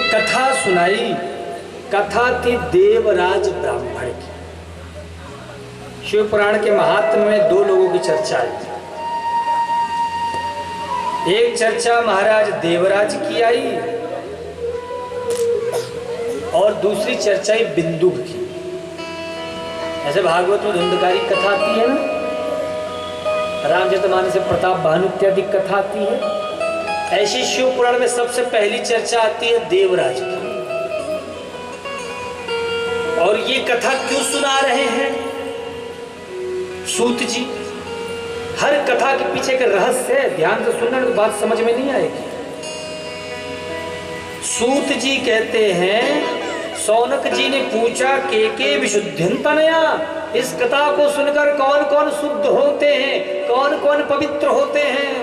कथा सुनाई। कथा थी देवराज ब्राह्मण की। शिव पुराण के महात्म्य में दो लोगों की चर्चा है। एक चर्चा महाराज देवराज की आई और दूसरी चर्चा ही बिंदुक की। ऐसे भागवत में धुंधकारी कथा आती है ना, रामचरितमानस से प्रताप भानु इत्यादि कथा आती है। ऐसी शिव पुराण में सबसे पहली चर्चा आती है देवराज की। और ये कथा क्यों सुना रहे हैं सूत जी? हर कथा के पीछे का रहस्य है, ध्यान से सुनना तो बात समझ में नहीं आएगी। सूत जी कहते हैं, सौनक जी ने पूछा के विशुद्धिंतनया, इस कथा को सुनकर कौन कौन शुद्ध होते हैं, कौन कौन पवित्र होते हैं?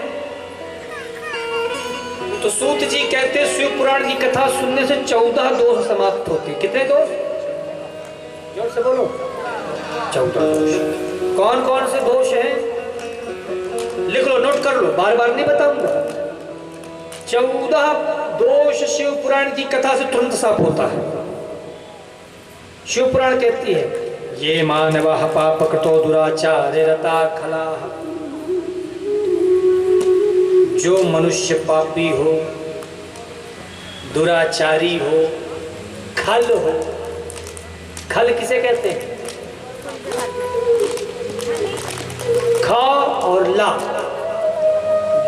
तो सूत जी कहते शिव पुराण की कथा सुनने से 14 दोष समाप्त होते। कितने दोष? जोर से बोलो। 14 दोष। कौन कौन से दोष हैं? लिख लो, नोट कर लो, बार बार नहीं बताऊंगा। 14 दोष शिव पुराण की कथा से तुरंत साफ होता है। शिव पुराण कहती है, ये मानवः पापकृतो दुराचारे रता खलाः, जो मनुष्य पापी हो, दुराचारी हो, खल हो। खल किसे कहते हैं? ख और ला,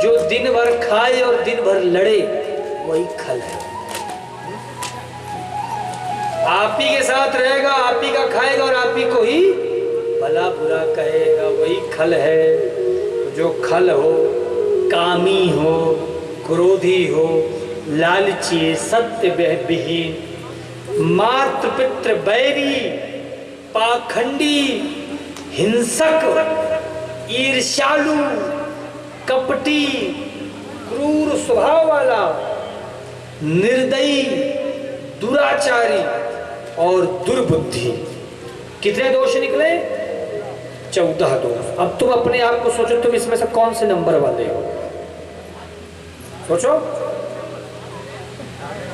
जो दिन भर खाए और दिन भर लड़े, वही खल है। आप ही के साथ रहेगा, आप ही का खाएगा और आप ही को ही भला बुरा कहेगा, वही खल है। जो खल हो, कामी हो, क्रोधी हो, लालची, सत्य विहीन, मातृ पितृ बैरी, पाखंडी, हिंसक, ईर्ष्यालु, कपटी, क्रूर स्वभाव वाला, निर्दयी, दुराचारी और दुर्बुद्धि। कितने दोष निकले? 14 दोष। अब तुम अपने आप को सोचो, तुम इसमें से कौन से नंबर वाले हो? सोचो।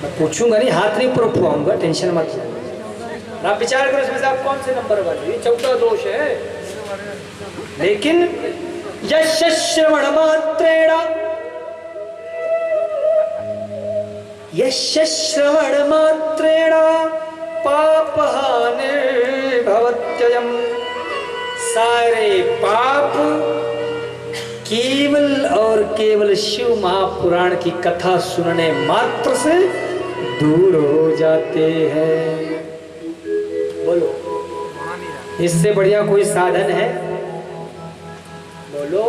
मैं पूछूंगा नहीं, हाथ नहीं पूरा उठाऊंगा, टेंशन मत लो। आप विचार करो इसमें से आप कौन से नंबर वाले। ये 14 दोष है। लेकिन यश श्रवण मात्रेण, यश श्रवण मात्रेण पापहानि भवत्ययम्, सारे पाप केवल और केवल शिव महापुराण की कथा सुनने मात्र से दूर हो जाते हैं। बोलो, इससे बढ़िया कोई साधन है? बोलो।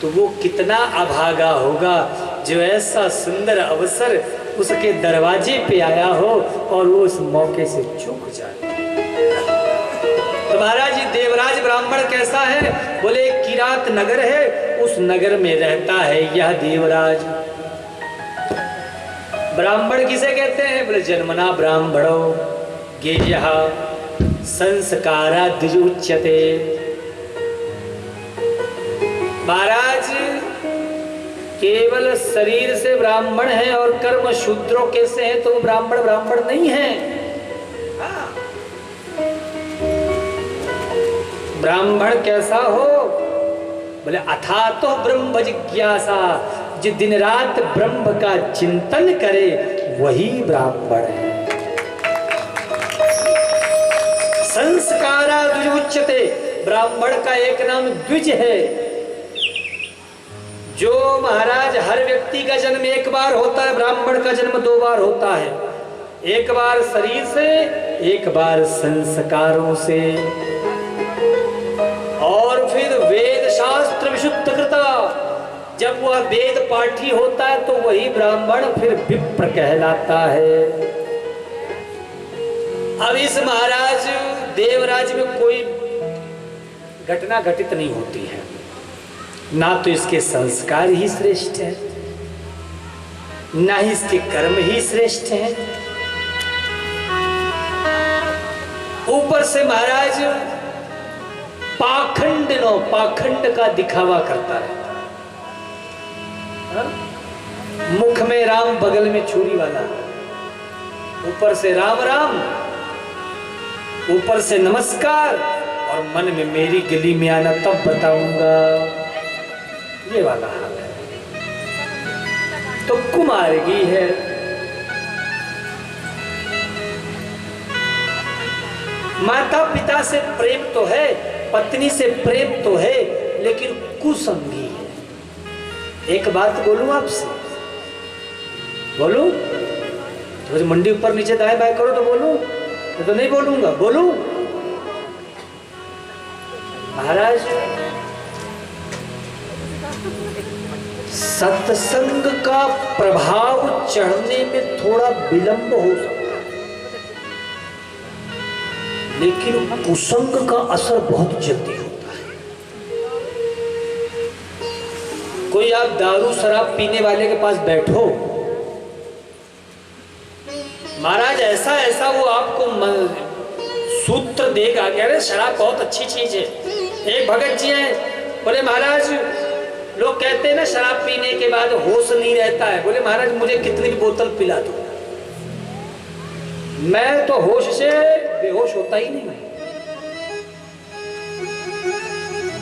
तो वो कितना अभागा होगा जो ऐसा सुंदर अवसर उसके दरवाजे पे आया हो और वो उस मौके से चूक जाए। तो महाराज जी देवराज ब्राह्मण कैसा है? बोले एक किरात नगर है, उस नगर में रहता है यह देवराज। ब्राह्मण किसे कहते हैं? बोले जन्मना ब्राह्मणो गेयः संस्काराद् उच्यते। महाराज केवल शरीर से ब्राह्मण है और कर्म शूद्रों कैसे हैं तो ब्राह्मण ब्राह्मण नहीं है। ब्राह्मण कैसा हो? बोले अथातो ब्रह्म जिज्ञासा, जो दिन रात ब्रह्म का चिंतन करे वही ब्राह्मण है। संस्कारा द्विजुच्यते, ब्राह्मण का एक नाम द्विज है। जो महाराज हर व्यक्ति का जन्म एक बार होता है, ब्राह्मण का जन्म 2 बार होता है। एक बार शरीर से, एक बार संस्कारों से। और फिर वेद शास्त्र विशुद्ध कृता, जब वह वेद पाठी होता है तो वही ब्राह्मण फिर विप्र कहलाता है। अब इस महाराज देवराज में कोई घटना घटित नहीं होती है, ना तो इसके संस्कार ही श्रेष्ठ है, ना ही इसके कर्म ही श्रेष्ठ है। ऊपर से महाराज पाखंड का दिखावा करता रहता है। मुख में राम, बगल में छुरी वाला, ऊपर से राम राम, ऊपर से नमस्कार, और मन में मेरी गली में आना तब बताऊंगा। ये वाला हाल है। तो कुमारगी है। माता पिता से प्रेम तो है, पत्नी से प्रेम तो है, लेकिन कुसंगी है। एक बात बोलूं आपसे, बोलूं? तो मंडी ऊपर नीचे दाएं बाएं करो तो बोलूं? तो नहीं बोलूंगा। बोलूं? महाराज, सत्संग का प्रभाव चढ़ने में थोड़ा विलंब हो सकता है, लेकिन कुसंग का असर बहुत जल्दी होता है। कोई आप दारू शराब पीने वाले के पास बैठो, महाराज ऐसा ऐसा वो आपको सूत्र देगा, अरे शराब बहुत अच्छी चीज है। एक भगत जी हैं, बोले महाराज लोग कहते हैं ना शराब पीने के बाद होश नहीं रहता है। बोले महाराज मुझे कितनी भी बोतल पिला दो, मैं तो होश से बेहोश होता ही नहीं।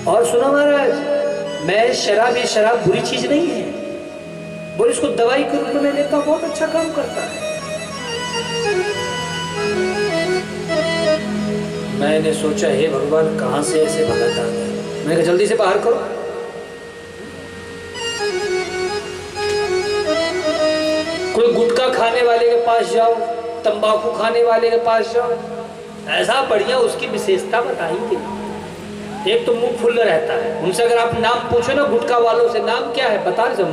और सुनो महाराज, मैं शराब बुरी चीज नहीं है। बोले इसको दवाई के रूप में लेता हूं, बहुत अच्छा काम करता है। मैंने सोचा हे भगवान कहां से ऐसे भगत आ गए। मैंने कहा जल्दी से बाहर करो। कोई गुटखा खाने वाले के पास जाओ, तंबाकू खाने वाले के पास जाओ, ऐसा बढ़िया उसकी विशेषता बताएंगे। एक तो मुंह फुल्ल रहता है, उनसे अगर आप नाम पूछो ना गुटखा वालों से, नाम क्या है बता रहे,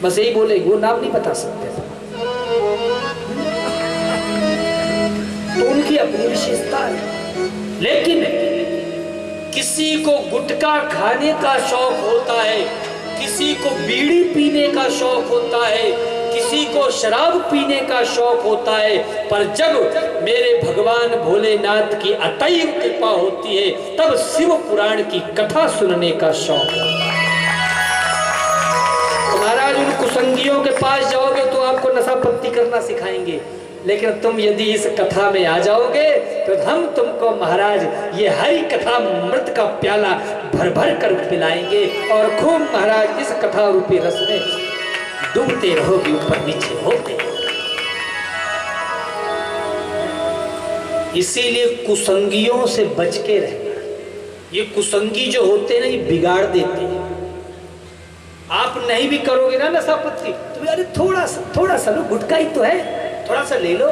बस यही बोले, वो नाम नहीं बता सकते। तो उनकी अपनी विशेषता है। लेकिन किसी को गुटखा खाने का शौक होता है, किसी को बीड़ी पीने का शौक होता है, किसी को शराब पीने का शौक होता है, पर जब मेरे भगवान भोलेनाथ की अतैव कृपा होती है तब शिव पुराण की कथा सुनने का शौक होता है। तो महाराज उन कुसंगियों के पास जाओगे तो आपको नशा पत्ती करना सिखाएंगे, लेकिन तुम यदि इस कथा में आ जाओगे तो हम तुमको महाराज ये हरि कथा मृत का प्याला भर भर कर पिलाएंगे और खूब महाराज इस कथा रूपी रस में डूबते रहोगे, ऊपर नीचे होते। इसीलिए कुसंगियों से बच के रहना। ये कुसंगी जो होते हैं ना, ये बिगाड़ देते हैं। आप नहीं भी करोगे ना नशा पत्ती तो अरे थोड़ा सा लो, गुटखा ही तो है, थोड़ा सा ले लो।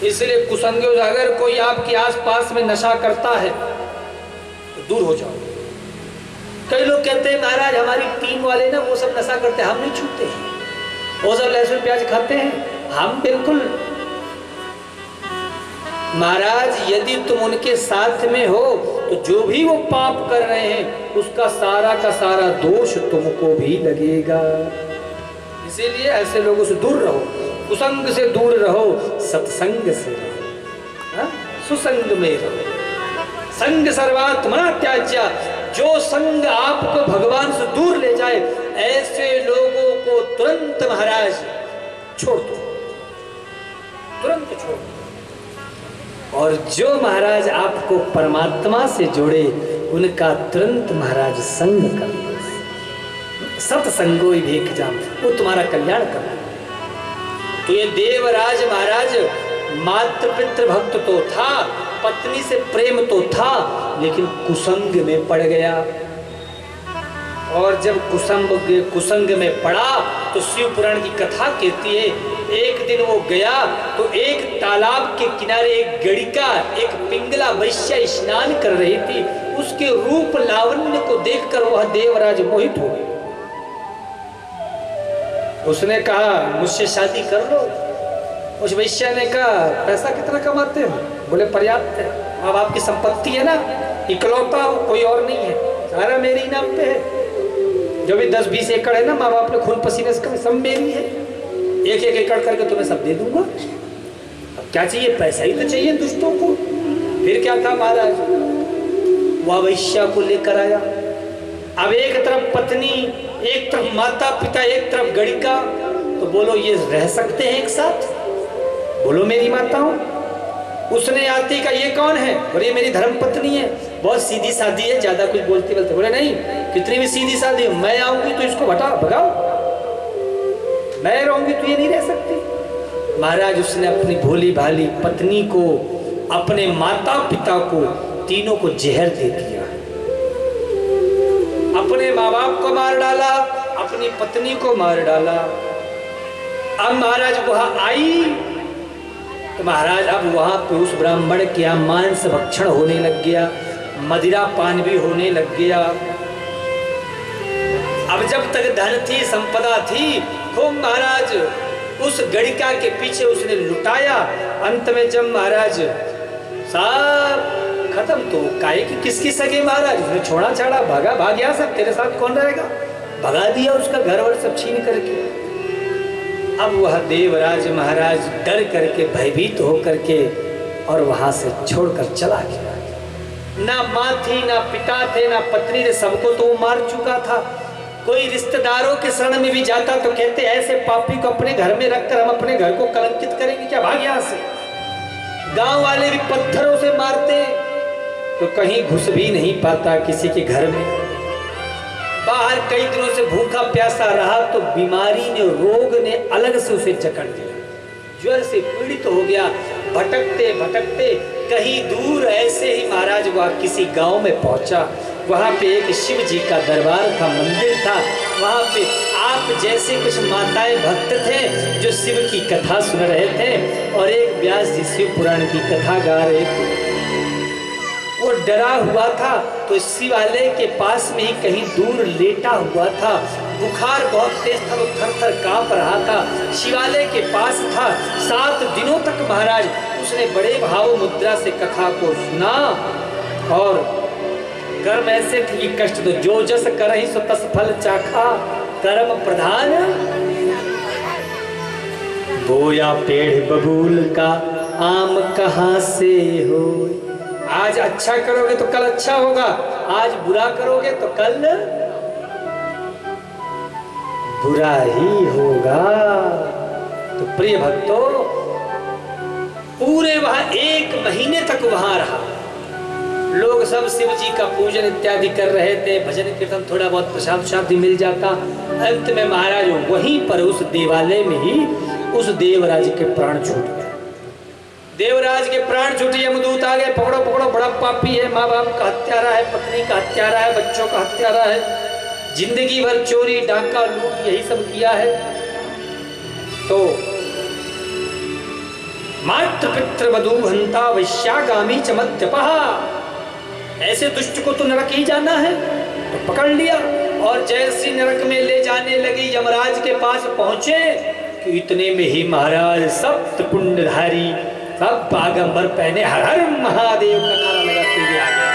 इसलिए कुसंगियों से अगर कोई आपके आसपास में नशा करता है तो दूर हो जाओ। कई लोग कहते हैं महाराज हमारी टीम वाले ना वो सब नशा करते हैं, हम नहीं छूते हैं, वो सब लहसुन प्याज खाते हैं, हम बिल्कुल। महाराज यदि तुम उनके साथ में हो तो जो भी वो पाप कर रहे हैं उसका सारा का सारा दोष तुमको भी लगेगा। इसीलिए ऐसे लोगों से दूर रहो, कुसंग से दूर रहो, सत्संग से रहो, सुसंग में रहो। संग सर्वात्मना त्याज्य, जो संग आपको भगवान से दूर ले जाए ऐसे लोगों को तुरंत महाराज छोड़ दो, तुरंत छोड़ दो। और जो महाराज आपको परमात्मा से जोड़े उनका तुरंत महाराज संग कर दो। सत्संगो भेक जाम, वो तुम्हारा कल्याण कर। तो ये देवराज महाराज मातृ पितृ भक्त तो था, पत्नी से प्रेम तो था, लेकिन कुसंग में पड़ गया। और जब कुसंग में पड़ा तो शिव पुराण की कथा कहती है एक दिन वो गया तो एक तालाब के किनारे एक गड़िका, एक पिंगला वैश्या स्नान कर रही थी। उसके रूप लावण्य को देखकर वह देवराज मोहित हो गया। उसने कहा मुझसे शादी कर लो। उस वैश्या ने कहा पैसा कितना कमाते हो? बोले पर्याप्त है, माँ बाप की संपत्ति है ना, इकलौता हो, कोई और नहीं है, सारा मेरे ही नाम पे है। जो भी 10-20 एकड़ है ना, माँ बाप ने खून पसीने से सब मेरी है, एक एकड़ करके तुम्हें सब दे दूंगा। अब क्या चाहिए? पैसा ही तो चाहिए दुष्टों को। फिर क्या था महाराज, वह वैश्या को लेकर आया, अब एक तरफ पत्नी, एक तरफ माता पिता, एक तरफ गणिका, तो बोलो ये रह सकते हैं एक साथ? बोलो मेरी माताओं। उसने आती का ये कौन है? बोले मेरी धर्म पत्नी है, बहुत सीधी सादी है, ज्यादा कुछ बोलती बोलते। बोले नहीं, कितनी भी सीधी सादी हो, मैं आऊंगी तो इसको भगाओ, मैं रहूंगी तो ये नहीं रह सकती। महाराज उसने अपनी भोली भाली पत्नी को, अपने माता पिता को, तीनों को जहर दे दिया। अपने माँ बाप को मार डाला, अपनी पत्नी को मार डाला। अब महाराज वहां आई तो महाराज अब वहां पे उस ब्राह्मण के यहाँ मांस भक्षण होने लग गया, मदिरा पान भी होने लग गया। अब जब तक धन थी, संपदा थी, खूब महाराज उस गणिका के पीछे उसने लुटाया। अंत में जब महाराज सब खत्म तो काहे कि किसकी सगे महाराज, उसने छोड़ा छाड़ा, भाग गया, सब तेरे साथ कौन रहेगा, भगा दिया उसका घर वर सब छीन करके। अब वह देवराज महाराज डर करके, भयभीत होकर के और वहां से छोड़कर चला गया। ना माँ थी, ना पिता थे, ना पत्नी थे, सबको तो वो मार चुका था। कोई रिश्तेदारों के शरण में भी जाता तो कहते ऐसे पापी को अपने घर में रखकर हम अपने घर को कलंकित करेंगे क्या, भाग यहाँ से। गांव वाले भी पत्थरों से मारते तो कहीं घुस भी नहीं पाता किसी के घर में। बाहर कई दिनों से भूखा प्यासा रहा तो बीमारी ने, रोग ने अलग से उसे जकड़ दिया, ज्वर से पीड़ित हो गया। भटकते भटकते कहीं दूर ऐसे ही महाराज वह किसी गांव में पहुंचा। वहां पे एक शिव जी का दरबार था, मंदिर था। वहां पे आप जैसे कुछ माताएं भक्त थे जो शिव की कथा सुन रहे थे और एक व्यास जी शिव पुराण की कथा गा रहे थे। वो डरा हुआ था तो शिवालय के पास में ही कहीं दूर लेटा हुआ था। बुखार बहुत तेज था, वो थर थर कांप रहा था। शिवालय के पास था। 7 दिनों तक महाराज उसने बड़े भाव मुद्रा से कथा को सुना और कर्म ऐसे थे कि कष्ट तो जो जस करहि सो तस फल चाखा, कर्म प्रधान बोया पेड़ बबूल का आम कहाँ से हो। आज अच्छा करोगे तो कल अच्छा होगा, आज बुरा करोगे तो कल बुरा ही होगा। तो प्रिय भक्तों, पूरे वहां 1 महीने तक वहां रहा। लोग सब शिव जी का पूजन इत्यादि कर रहे थे, भजन कीर्तन, थोड़ा बहुत प्रसाद शादी मिल जाता। अंत में महाराज वहीं पर उस देवालय में ही उस देवराज के प्राण छूट गए। देवराज के प्राण छूटे, यमदूत आ गए, पकड़ो पकड़ो, बड़ा पापी है, माँ बाप का हत्यारा है, पत्नी का हत्यारा है, बच्चों का हत्यारा है, जिंदगी भर चोरी डाका लूट यही सब किया है। तो मातृ पितृ वधू हंता वैश्यागामी च मद्यपः, ऐसे दुष्ट को तो नरक ही जाना है। तो पकड़ लिया और जैसे नरक में ले जाने लगी, यमराज के पास पहुंचे कि इतने में ही महाराज सप्त पुण्यधारी, सब बागंबर पहने, हर हर महादेव का नारा लगाते हुए आ गए,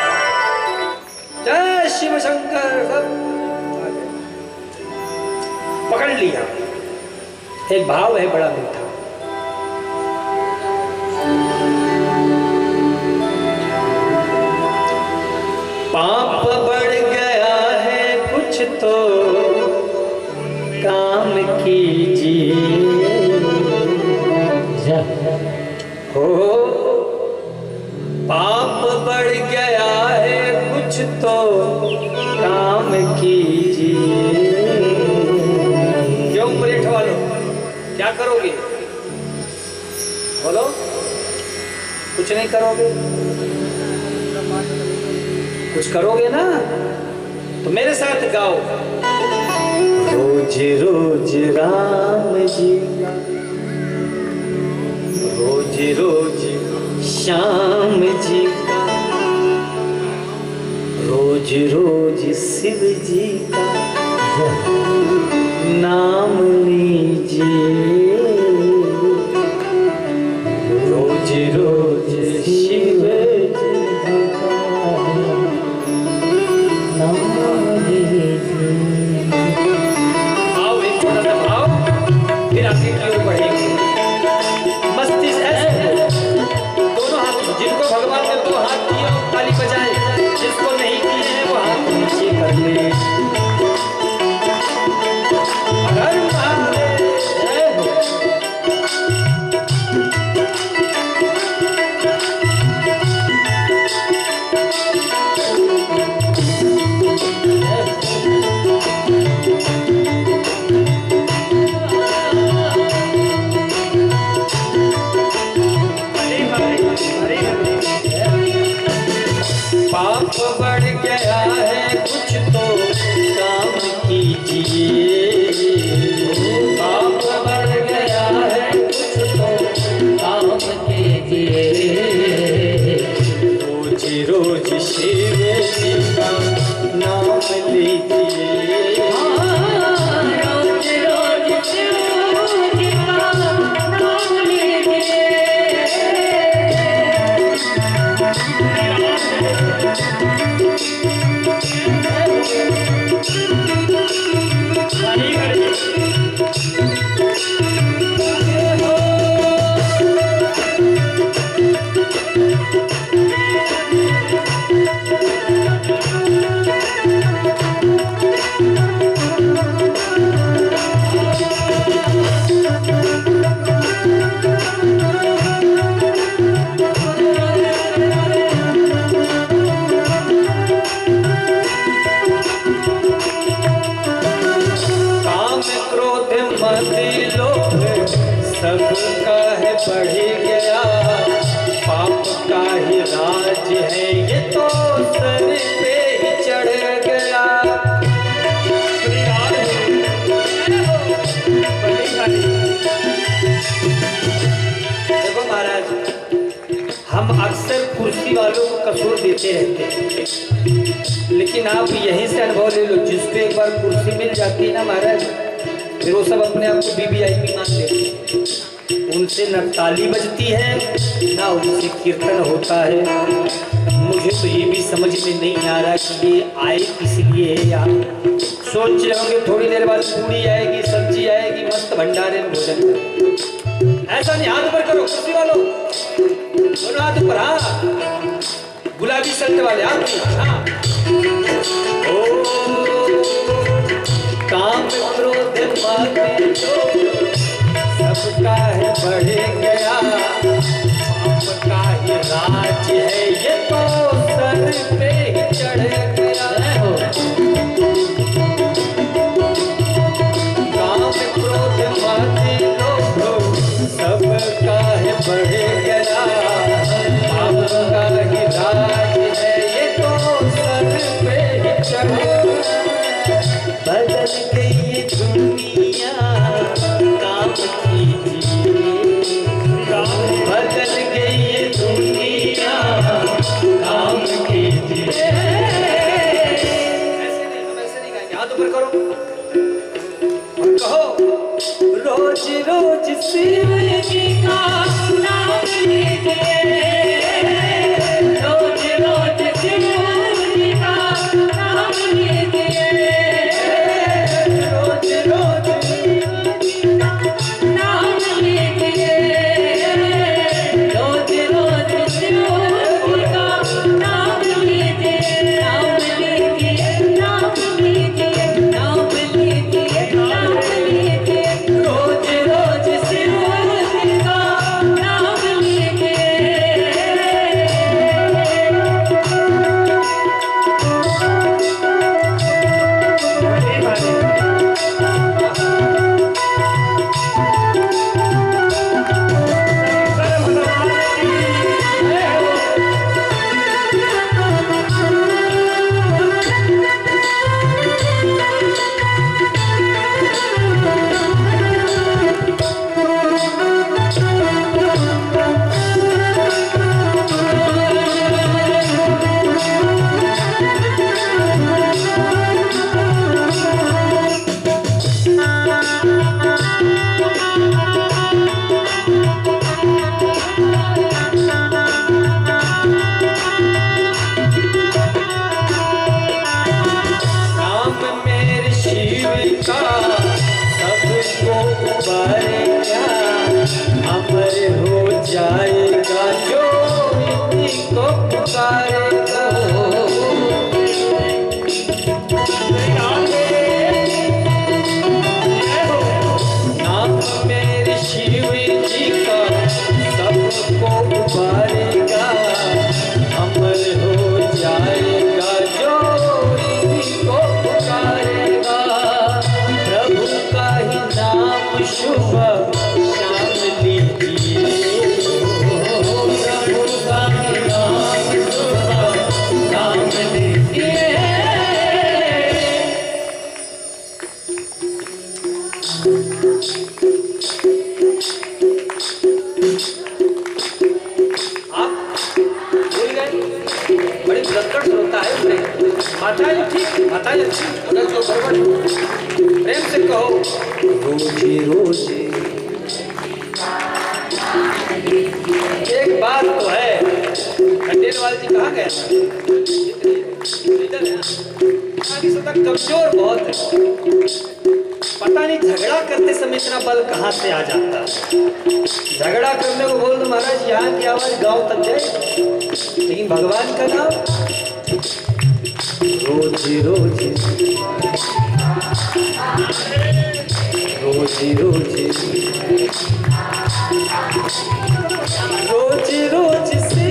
जय शिव शंकर, सब पकड़ लिया। एक भाव है बड़ा मीठा, पाप बढ़ गया है कुछ तो काम कीजिए, हो पाप बढ़ गया है कुछ तो काम कीजिए। क्यों परेठ वालों, क्या करोगे? बोलो, कुछ नहीं करोगे? कुछ करोगे ना? तो मेरे साथ गाओ, रोज रोज राम जी, रोज रोज श्याम जी का, रोज रोज शिव जी का नाम लीजिए, रोज रोज शिव जी का नाम लीजिए। आओ एक छोटा सा भाव, फिर आगे की ओर बढ़ेंगे। मस्ती से दोनों हाथ, जिनको भगवान ने 2 हाथ दिए ताली बजाए, जिसको नहीं किए हैं वो हाथ नीचे कर ले। लीजिए, पाप बढ़ गया है कुछ तो काम कीजिए, रोज रोज शिव जी का नाम लीजिए, रोज रोज शिव जी का नाम लीजिए। सबका है बढ़ गया, पाप का ही राज है ये तो सर पे ही चढ़ गया। देखो महाराज, हम अक्सर कुर्सी वालों को कसूर देते रहते हैं, लेकिन आप यहीं से अनुभव ले लो, जिसको एक बार कुर्सी मिल जाती है ना महाराज, फिर वो सब अपने आप को वीवीआईपी मान लेते हैं। उनसे न ताली बजती है ना उनसे कीर्तन होता है। मुझे तो ये भी समझ में नहीं आ रहा कि ये आए किस लिए है। यार सोच रहे होंगे थोड़ी देर बाद पूरी आएगी, सब्जी आएगी, मस्त भंडारे में भोजन करो। ऐसा नहीं, हाथ ऊपर करो कुर्सी वालों, दोनों हाथ ऊपर, हाँ गुलाबी शर्ट वाले हाथ, हाँ। ओ काम क्रोध माते सबका है बढ़ गया, पाप का ही राज है ये तो सर पे ही चढ़ गया। काम क्रोध माते सबका है बढ़ गया, पाप का ही राज है ये तो सर पे ही चढ़ गया। बदल गई ये दुनिया काम कीजिए, बदल गई ये दुनिया काम कीजिए। ऐसे नहीं, हम ऐसे नहीं गाएंगे, हाथ ऊपर करो और कहो, रोज रोज शिव जी का नाम लीजिए, रोज रोज शिव जी का नाम लीजिए, बड़ी विलक्षण श्रोता है उसने। माताएं ठीक, माताएं अच्छी, मगर जो गड़बड़ प्रेम से कहो रोजी रोजी। एक बात तो है, खंडेलवाल जी कहाँ गए? इधर है ना, कमजोर बहुत है। पता नहीं झगड़ा करते समय इतना बल कहाँ से आ जाता है। झगड़ा करने को बोल तो महाराज यहाँ की आवाज गांव तक जाए, लेकिन भगवान का नाम रोजी रोजी रोजी रोजी रोजी रोजी से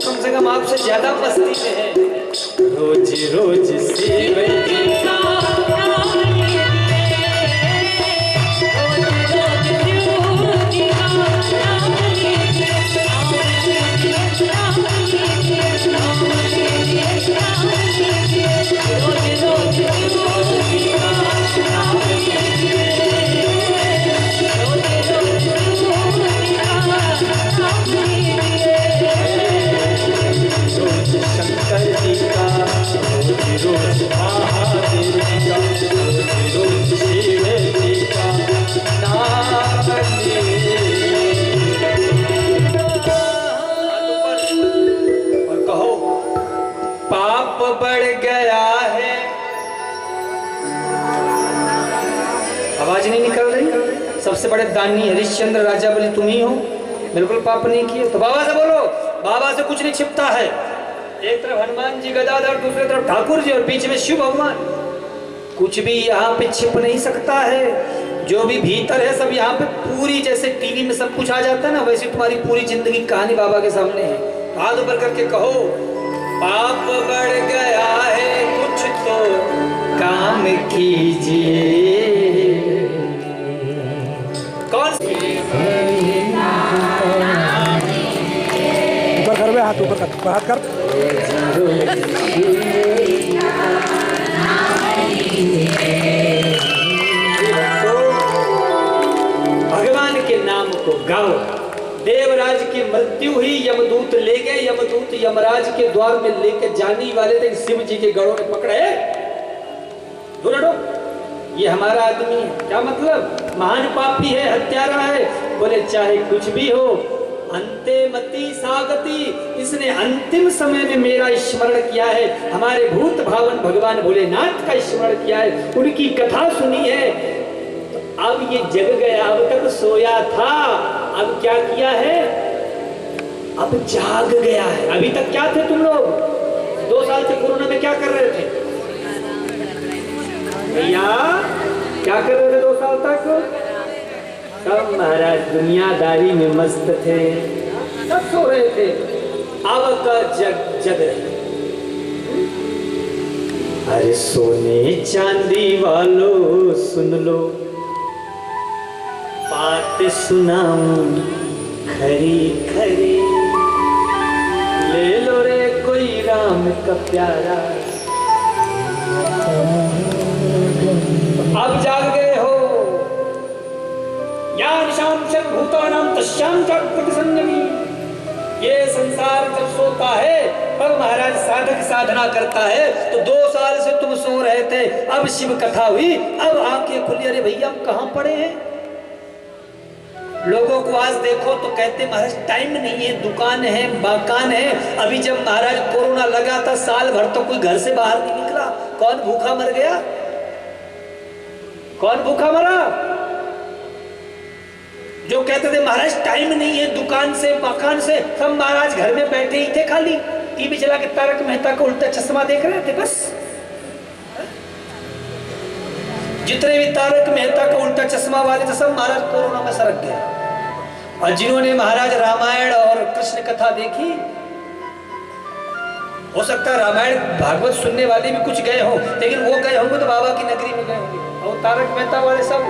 कम से कम आपसे ज्यादा मस्ती में है। रोजी रोजी बढ़ गया है। आवाज नहीं निकल रही। सबसे बड़े दानी हरिश्चंद्र राजा बोले तुम ही हो, बिल्कुल पाप नहीं किए तो बाबा से बोलो। बाबा से कुछ नहीं छिपता है। एक तरफ हनुमान जी गदाधर, दूसरी तरफ ठाकुर जी और बीच में शिव भगवान। कुछ भी यहाँ पे छिप नहीं सकता है। जो भी भीतर है सब यहाँ पे पूरी, जैसे टीवी में सब कुछ आ जाता है ना, वैसे तुम्हारी पूरी जिंदगी कहानी बाबा के सामने है। हाथ ऊपर करके कहो पाप बढ़ गया है कुछ तो काम कीजिए। कौन ऊपर कर बे, हाथ ऊपर कर, हाथ कर। भगवान के नाम को गाओ। देवराज की मृत्यु हुई, यमदूत ले गए। यमदूत यमराज के द्वार में लेकर जाने वाले थे, शिव जी के गढ़ों में पकड़े। दूर हटो, ये हमारा आदमी है। क्या मतलब? महान पापी है, हत्यारा है। बोले चाहे कुछ भी हो, अंते मति सागति, इसने अंतिम समय में मेरा स्मरण किया है, हमारे भूत भावन भगवान भोलेनाथ का स्मरण किया है, उनकी कथा सुनी है। तो अब ये जग गया, अब तक सोया था, अब क्या किया है, अब जाग गया है। अभी तक क्या थे तुम लोग, 2 साल से कोरोना में क्या कर रहे थे भैया, क्या कर रहे थे 2 साल तक? सब महाराज दुनियादारी में मस्त थे, सब सो रहे थे। अब का जग रहे। अरे सोने चांदी वालों सुन लो, बात सुनाऊं खरी खरी, ले लो रे कोई राम का प्यारा। अब जाग गए हो, भूतानाम तस्याम जागृति संयमी। ये संसार जब सोता है तब महाराज साधक साधना करता है। तो 2 साल से तुम सो रहे थे, अब शिव कथा हुई, अब आंखें खुली। अरे भैया हम कहां पड़े हैं? लोगों को आज देखो तो कहते महाराज टाइम नहीं है, दुकान है, मकान है। अभी जब महाराज कोरोना लगा था, साल भर तो कोई घर से बाहर नहीं निकला। कौन भूखा मर गया? कौन भूखा मरा? जो कहते थे महाराज टाइम नहीं है, दुकान से मकान से, सब महाराज घर में बैठे ही थे, खाली टीवी चला के तारक मेहता का उल्टा चश्मा देख रहे थे बस। जितने भी तारक मेहता का उल्टा चश्मा वाले थे सब महाराज कोरोना में सरक गए। और जिन्होंने महाराज रामायण और कृष्ण कथा देखी, हो सकता है रामायण भागवत सुनने वाले भी कुछ गए हो, लेकिन वो गए होंगे तो बाबा की नगरी में गए होंगे। और तारक मेहता वाले सब,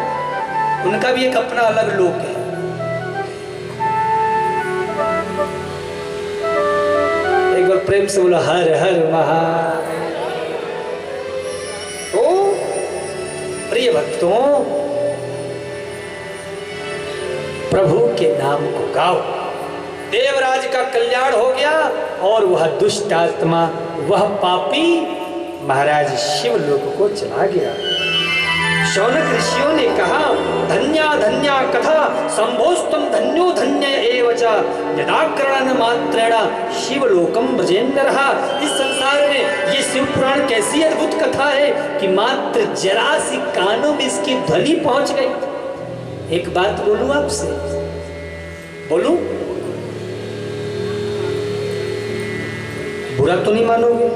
उनका भी एक अपना अलग लोक है। एक बार प्रेम से बोला हर हर महादेव। तो प्रिय भक्तों, प्रभु के नाम को गाओ, देवराज का कल्याण हो गया। और वह दुष्ट आत्मा, वह पापी महाराज शिवलोक को चला गया। शौनक ऋषियों ने कहा, धन्या धन्या कथा संभोस्तम धन्यो धन्य एवच यदाकरण मात्रेण शिवलोकम भजेन्द्रः। इस संसार में ये शिव पुराण कैसी अद्भुत कथा है कि मात्र जरा सी कानों में इसकी ध्वनि पहुंच गई। एक बात बोलूं आपसे, बोलूं? बुरा तो नहीं मानोगे,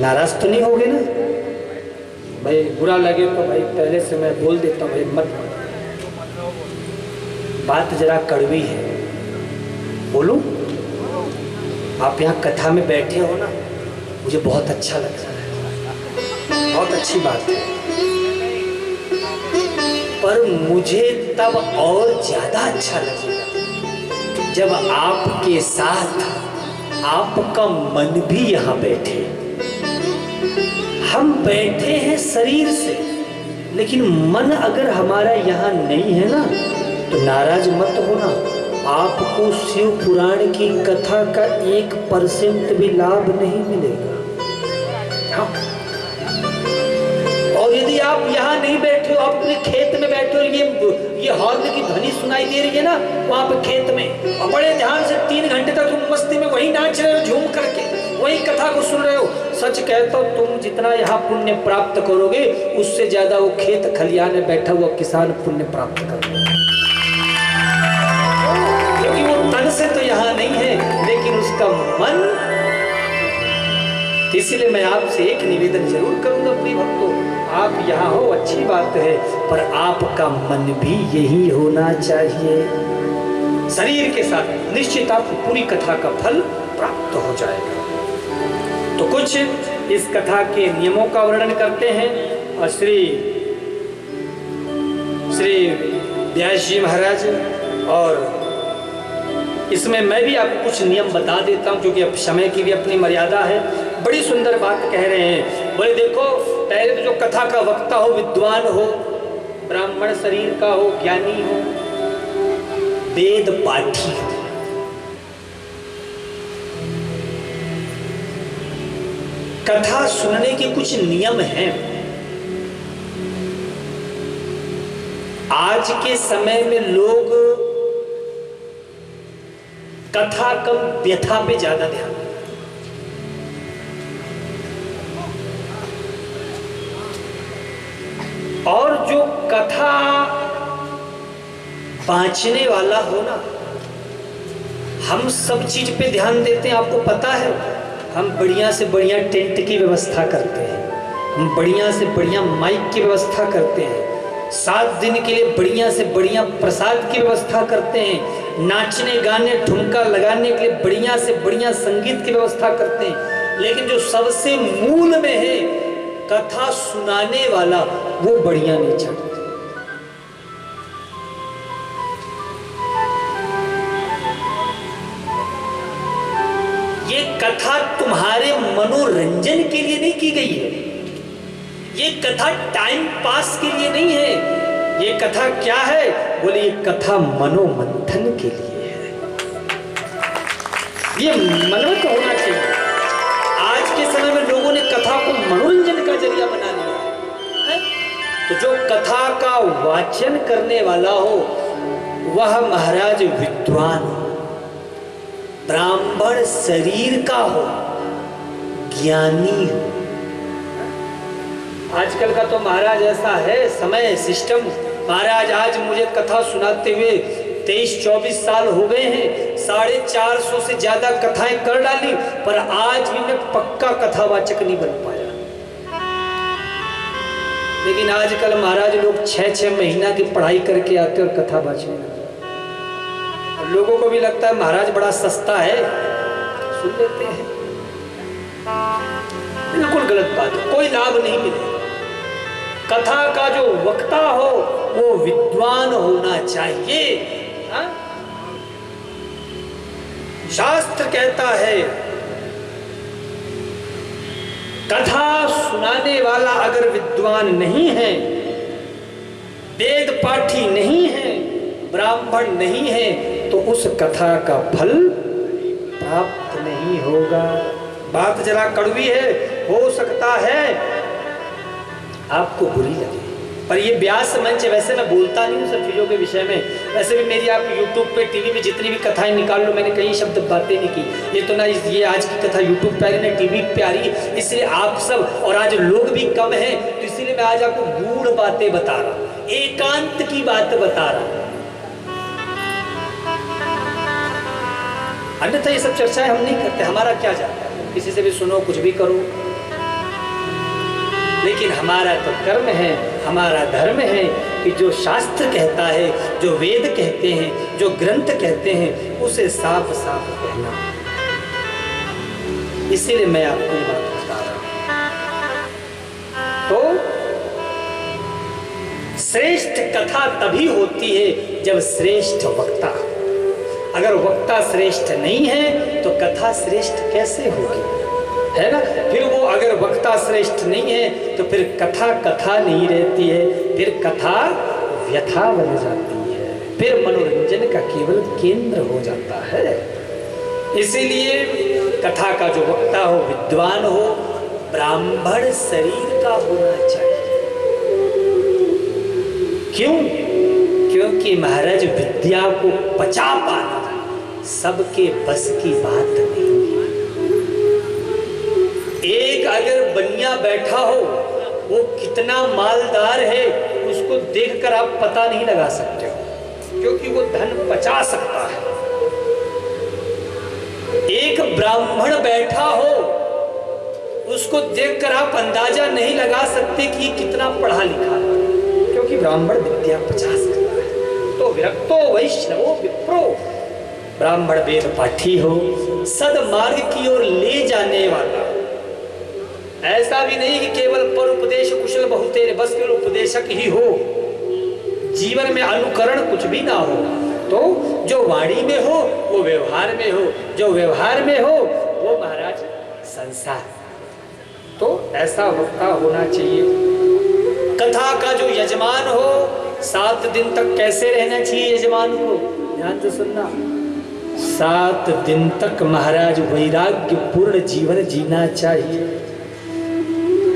नाराज तो नहीं होगे ना? भाई बुरा लगे तो भाई पहले से मैं बोल देता हूँ, भाई मत, बात जरा कड़वी है, बोलूं? आप यहाँ कथा में बैठे हो ना, मुझे बहुत अच्छा लग रहा है, बहुत अच्छी बात है। पर मुझे तब और ज्यादा अच्छा लगेगा जब आपके साथ आपका मन भी यहाँ बैठे। हम बैठे हैं शरीर से, लेकिन मन अगर हमारा यहाँ नहीं है ना, तो नाराज मत होना, आपको शिव पुराण की कथा का 1% भी लाभ नहीं मिलेगा। हाँ। और यदि आप यहाँ नहीं बैठे हो, आप अपने खेत में बैठे हो, ये हॉर्न की ध्वनि सुनाई दे रही है ना, वहां पे खेत में, और बड़े ध्यान से 3 घंटे तक तुम मस्ती में वही नाच रहे हो, झूम करके वही कथा को सुन रहे हो। सच कहता हूं, तुम जितना यहाँ पुण्य प्राप्त करोगे, उससे ज्यादा वो खेत खलियान में बैठा हुआ किसान पुण्य प्राप्त करोगे। क्योंकि वो तन से तो यहाँ नहीं है, लेकिन उसका मन। इसलिए मैं आपसे एक निवेदन जरूर करूंगा प्रिय भक्तों, आप यहाँ हो अच्छी बात है, पर आपका मन भी यही होना चाहिए। शरीर के साथ निश्चित आपको पूरी कथा का फल प्राप्त हो जाएगा। तो कुछ इस कथा के नियमों का वर्णन करते हैं और श्री व्यास जी महाराज, और इसमें मैं भी आपको कुछ नियम बता देता हूं, क्योंकि अब समय की भी अपनी मर्यादा है। बड़ी सुंदर बात कह रहे हैं, बोले देखो, पहले तो जो कथा का वक्ता हो, विद्वान हो, ब्राह्मण शरीर का हो, ज्ञानी हो, वेद पाठी हो। कथा सुनने के कुछ नियम हैं। आज के समय में लोग कथा कम व्यथा पे ज्यादा ध्यान दें। और जो कथा बांचने वाला हो ना, हम सब चीज पे ध्यान देते हैं। आपको पता है, हम बढ़िया से बढ़िया टेंट की व्यवस्था करते हैं, हम बढ़िया से बढ़िया माइक की व्यवस्था करते हैं, 7 दिन के लिए बढ़िया से बढ़िया प्रसाद की व्यवस्था करते हैं, नाचने गाने ठुमका लगाने के लिए बढ़िया से बढ़िया संगीत की व्यवस्था करते हैं। लेकिन जो सबसे मूल में है, कथा सुनाने वाला, वो बढ़िया नहीं चढ़ता। ये कथा तुम्हारे मनोरंजन के लिए नहीं की गई है, ये कथा टाइम पास के लिए नहीं है। ये कथा क्या है? बोले ये कथा मनोमंथन के लिए है। ये मनोरंजन तो होना चाहिए। आज के समय में लोगों ने कथा को मनोरंजन का जरिया बना लिया है। तो जो कथा का वाचन करने वाला हो, वह महाराज विद्वान हो, ब्राह्मण शरीर का हो, ज्ञानी हो। आजकल का तो महाराज ऐसा है समय सिस्टम। महाराज आज मुझे कथा सुनाते हुए 23-24 साल हो गए हैं, 450 से ज्यादा कथाएं कर डाली, पर आज भी मैं पक्का कथावाचक नहीं बन पाया। लेकिन आजकल महाराज लोग 6-6 महीना की पढ़ाई करके आते और कथा वाचने लगते। लोगों को भी लगता है महाराज बड़ा सस्ता है, सुन लेते हैं। बिल्कुल गलत बात है, कोई लाभ नहीं मिलेगा। कथा का जो वक्ता हो वो विद्वान होना चाहिए। हा? शास्त्र कहता है कथा सुनाने वाला अगर विद्वान नहीं है, वेद पाठी नहीं है, ब्राह्मण नहीं है, तो उस कथा का फल प्राप्त नहीं होगा। बात जरा कड़वी है, हो सकता है आपको बुरी लगे, पर ये व्यास मंच, वैसे मैं बोलता नहीं हूँ सब चीज़ों के विषय में। वैसे भी मेरी आप YouTube पे टीवी पे जितनी भी कथाएं निकाल लो, मैंने कई शब्द बातें नहीं की। ये तो ना ये आज की कथा YouTube पे आ रही है, टीवी पे आ रही है, इसलिए आप सब, और आज लोग भी कम हैं, तो इसीलिए मैं आज आपको गूढ़ बातें बता रहा हूँ, एकांत की बात बता रहा हूँ। अन्यथा ये सब चर्चाएं हम नहीं करते, हमारा क्या जाता है, किसी से भी सुनो, कुछ भी करो। लेकिन हमारा तो कर्म है, हमारा धर्म है कि जो शास्त्र कहता है, जो वेद कहते हैं, जो ग्रंथ कहते हैं, उसे साफ साफ कहना। इसीलिए मैं आपको ये बात बता रहा हूं। तो श्रेष्ठ कथा तभी होती है जब श्रेष्ठ वक्ता। अगर वक्ता श्रेष्ठ नहीं है तो कथा श्रेष्ठ कैसे होगी, है ना? फिर वो अगर वक्ता श्रेष्ठ नहीं है तो फिर कथा कथा नहीं रहती है, फिर कथा व्यथा बन जाती है, फिर मनोरंजन का केवल केंद्र हो जाता है। इसीलिए कथा का जो वक्ता हो विद्वान हो, ब्राह्मण शरीर का होना चाहिए। क्यों? क्योंकि महाराज विद्या को पचा पाना सबके बस की बात नहीं है। एक अगर बनिया बैठा हो, वो कितना मालदार है उसको देखकर आप पता नहीं लगा सकते हो, क्योंकि वो धन पचा सकता है। एक ब्राह्मण बैठा हो, उसको देखकर आप अंदाजा नहीं लगा सकते कि ये कितना पढ़ा लिखा है, क्योंकि ब्राह्मण विद्या पचा सकता है। तो विरक्तो वैष्णवो विप्रो, ब्राह्मण वेद पाठी हो, सदमार्ग की ओर ले जाने वाला। ऐसा भी नहीं कि केवल पर उपदेश कुशल बहुतेरे, बस केवल उपदेशक ही हो, जीवन में अनुकरण कुछ भी ना हो। तो जो वाणी में हो वो व्यवहार में हो, जो व्यवहार में हो वो महाराज संसार। तो ऐसा वक्ता होना चाहिए। कथा का जो यजमान हो, 7 दिन तक कैसे रहना चाहिए यजमान को? ध्यान से सुनना। 7 दिन तक महाराज वैराग्य पूर्ण जीवन जीना चाहिए।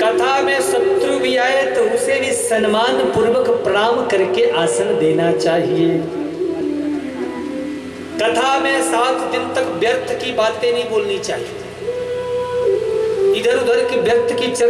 कथा में शत्रु भी आए तो उसे भी सम्मान पूर्वक प्रणाम करके आसन देना चाहिए। कथा में 7 दिन तक व्यर्थ की बातें नहीं बोलनी चाहिए, इधर उधर के व्यर्थ की